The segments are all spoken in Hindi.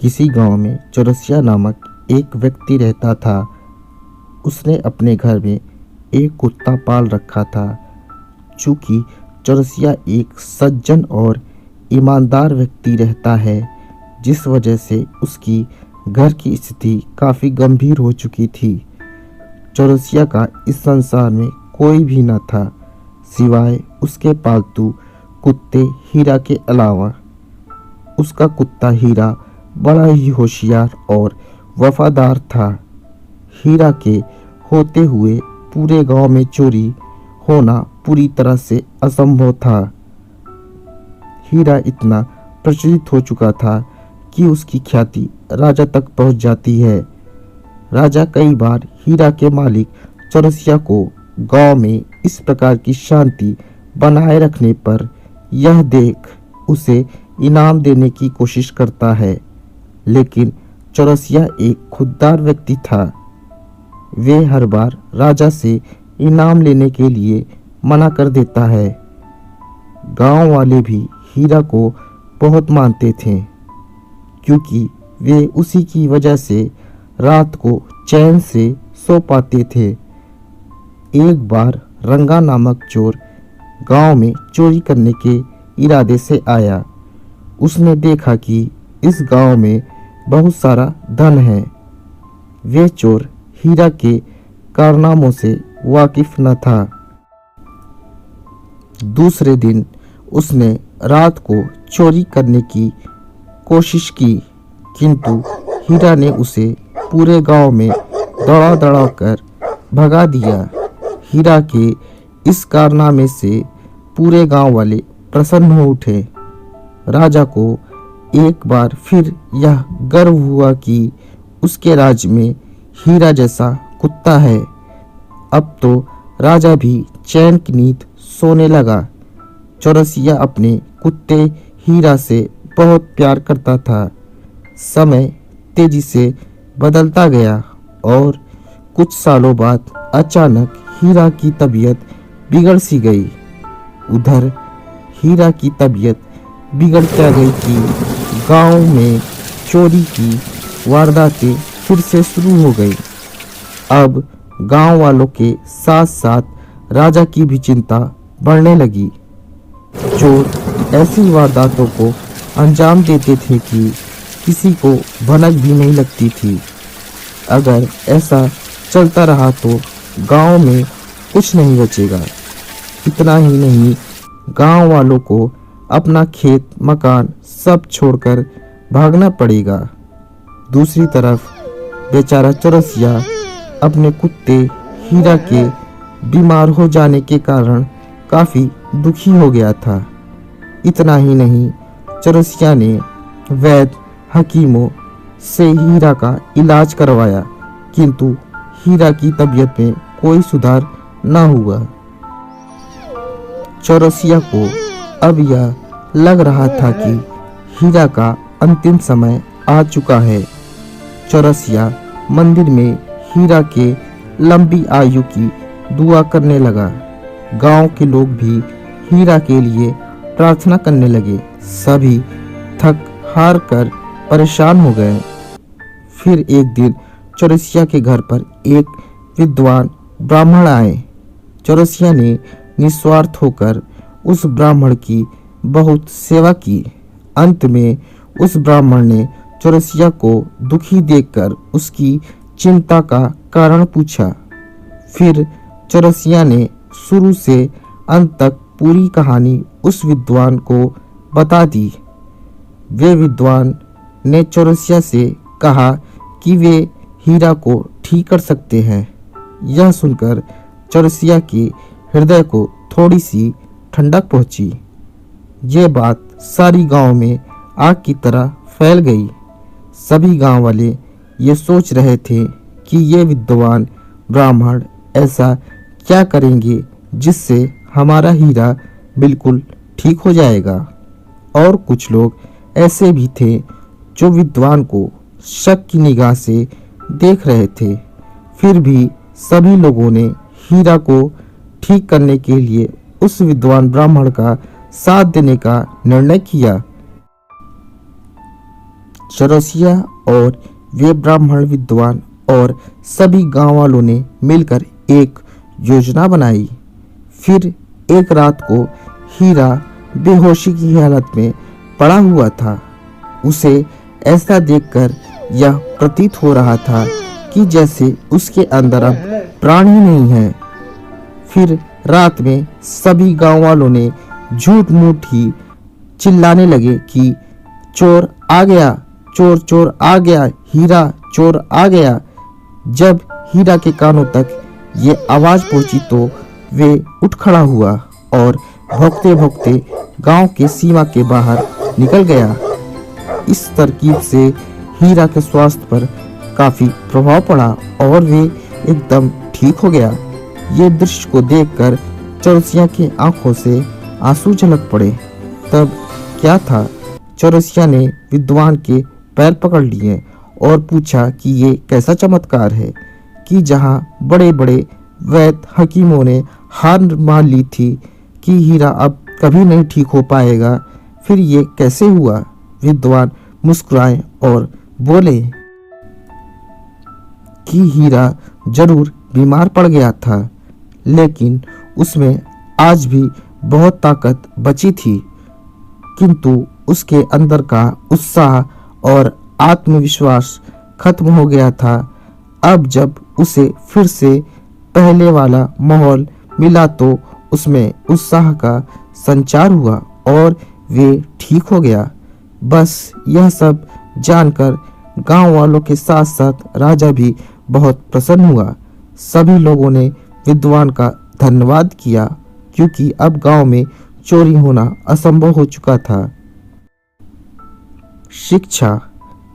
किसी गांव में चौरसिया नामक एक व्यक्ति रहता था। उसने अपने घर में एक कुत्ता पाल रखा था। चूंकि चौरसिया एक सज्जन और ईमानदार व्यक्ति रहता है, जिस वजह से उसकी घर की स्थिति काफ़ी गंभीर हो चुकी थी। चौरसिया का इस संसार में कोई भी न था सिवाय उसके पालतू कुत्ते हीरा के अलावा। उसका कुत्ता हीरा बड़ा ही होशियार और वफादार था। हीरा के होते हुए पूरे गांव में चोरी होना पूरी तरह से असंभव था। हीरा इतना प्रचलित हो चुका था कि उसकी ख्याति राजा तक पहुंच जाती है। राजा कई बार हीरा के मालिक चौरसिया को गांव में इस प्रकार की शांति बनाए रखने पर यह देख उसे इनाम देने की कोशिश करता है, लेकिन चौरसिया एक खुददार व्यक्ति था। वे हर बार राजा से इनाम लेने के लिए मना कर देता है। गांव वाले भी हीरा को बहुत मानते थे, क्योंकि वे उसी की वजह से रात को चैन से सो पाते थे। एक बार रंगा नामक चोर गांव में चोरी करने के इरादे से आया। उसने देखा कि इस गांव में बहुत सारा धन है। वे चोर हीरा के कारनामों से वाकिफ न था। दूसरे दिन उसने रात को चोरी करने की कोशिश की, किंतु हीरा ने उसे पूरे गांव में दौड़ा कर भगा दिया। हीरा के इस कारनामे से पूरे गांव वाले प्रसन्न हो उठे। राजा को एक बार फिर यह गर्व हुआ कि उसके राज्य में हीरा जैसा कुत्ता है। अब तो राजा भी चैन की नींद सोने लगा। चौरसिया अपने कुत्ते हीरा से बहुत प्यार करता था। समय तेजी से बदलता गया और कुछ सालों बाद अचानक हीरा की तबीयत बिगड़ सी गई। उधर हीरा की तबीयत बिगड़ क्या गई कि गांव में चोरी की वारदातें फिर से शुरू हो गई। अब गांव वालों के साथ साथ राजा की भी चिंता बढ़ने लगी। चोर ऐसी वारदातों को अंजाम देते थे कि किसी को भनक भी नहीं लगती थी। अगर ऐसा चलता रहा तो गांव में कुछ नहीं बचेगा। इतना ही नहीं, गांव वालों को अपना खेत मकान सब छोड़कर भागना पड़ेगा। दूसरी तरफ बेचारा चौरसिया अपने कुत्ते हीरा के बीमार हो जाने के कारण काफ़ी दुखी हो गया था। इतना ही नहीं, चौरसिया ने वैद्य हकीमों से हीरा का इलाज करवाया, किंतु हीरा की तबीयत में कोई सुधार न हुआ। चौरसिया को अब यह लग रहा था कि हीरा का अंतिम समय आ चुका है। चौरसिया मंदिर में हीरा के लंबी आयु की दुआ करने लगा। गांव के लोग भी हीरा के लिए प्रार्थना करने लगे। सभी थक हार कर परेशान हो गए। फिर एक दिन चौरसिया के घर पर एक विद्वान ब्राह्मण आए। चौरसिया ने निस्वार्थ होकर उस ब्राह्मण की बहुत सेवा की। अंत में उस ब्राह्मण ने चौरसिया को दुखी देखकर उसकी चिंता का कारण पूछा। फिर चौरसिया ने शुरू से अंत तक पूरी कहानी उस विद्वान को बता दी। वे विद्वान ने चौरसिया से कहा कि वे हीरा को ठीक कर सकते हैं। यह सुनकर चौरसिया के हृदय को थोड़ी सी ठंडक पहुंची। ये बात सारी गांव में आग की तरह फैल गई। सभी गांव वाले ये सोच रहे थे कि ये विद्वान ब्राह्मण ऐसा क्या करेंगे जिससे हमारा हीरा बिल्कुल ठीक हो जाएगा। और कुछ लोग ऐसे भी थे जो विद्वान को शक की निगाह से देख रहे थे। फिर भी सभी लोगों ने हीरा को ठीक करने के लिए उस विद्वान ब्राह्मण का साथ देने का निर्णय किया। चौरसिया और वे ब्राह्मण विद्वान और सभी गांव वालों ने मिलकर एक योजना बनाई। फिर एक रात को हीरा बेहोशी की हालत में पड़ा हुआ था। उसे ऐसा देखकर यह प्रतीत हो रहा था कि जैसे उसके अंदर अब प्राण ही नहीं है। फिर रात में सभी गांव वालों ने झूठ मूठ ही चिल्लाने लगे कि चोर आ गया, चोर चोर आ गया, हीरा चोर आ गया। जब हीरा के कानों तक ये आवाज पहुंची तो वे उठ खड़ा हुआ और भौंकते भौंकते गांव के सीमा के बाहर निकल गया। इस तरकीब से हीरा के स्वास्थ्य पर काफी प्रभाव पड़ा और वे एकदम ठीक हो गया। ये दृश्य को देखकर चौरसिया की आंखों से आंसू झलक पड़े। तब क्या था, चौरसिया ने विद्वान के पैर पकड़ लिए और पूछा कि ये कैसा चमत्कार है कि जहां बड़े बड़े वैद्य हकीमों ने हार मान ली थी कि हीरा अब कभी नहीं ठीक हो पाएगा, फिर ये कैसे हुआ। विद्वान मुस्कुराए और बोले कि हीरा जरूर बीमार पड़ गया था, लेकिन उसमें आज भी बहुत ताकत बची थी, किंतु उसके अंदर का उत्साह और आत्मविश्वास खत्म हो गया था। अब जब उसे फिर से पहले वाला माहौल मिला तो उसमें उत्साह का संचार हुआ और वे ठीक हो गया। बस यह सब जानकर गांव वालों के साथ साथ राजा भी बहुत प्रसन्न हुआ। सभी लोगों ने विद्वान का धन्यवाद किया क्योंकि अब गांव में चोरी होना असंभव हो चुका था। शिक्षा।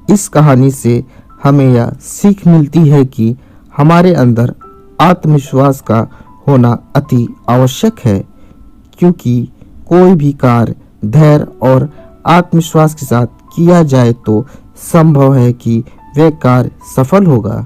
इस कहानी से हमें यह सीख मिलती है कि हमारे अंदर आत्मविश्वास का होना अति आवश्यक है, क्योंकि कोई भी कार्य धैर्य और आत्मविश्वास के साथ किया जाए तो संभव है कि वह कार्य सफल होगा।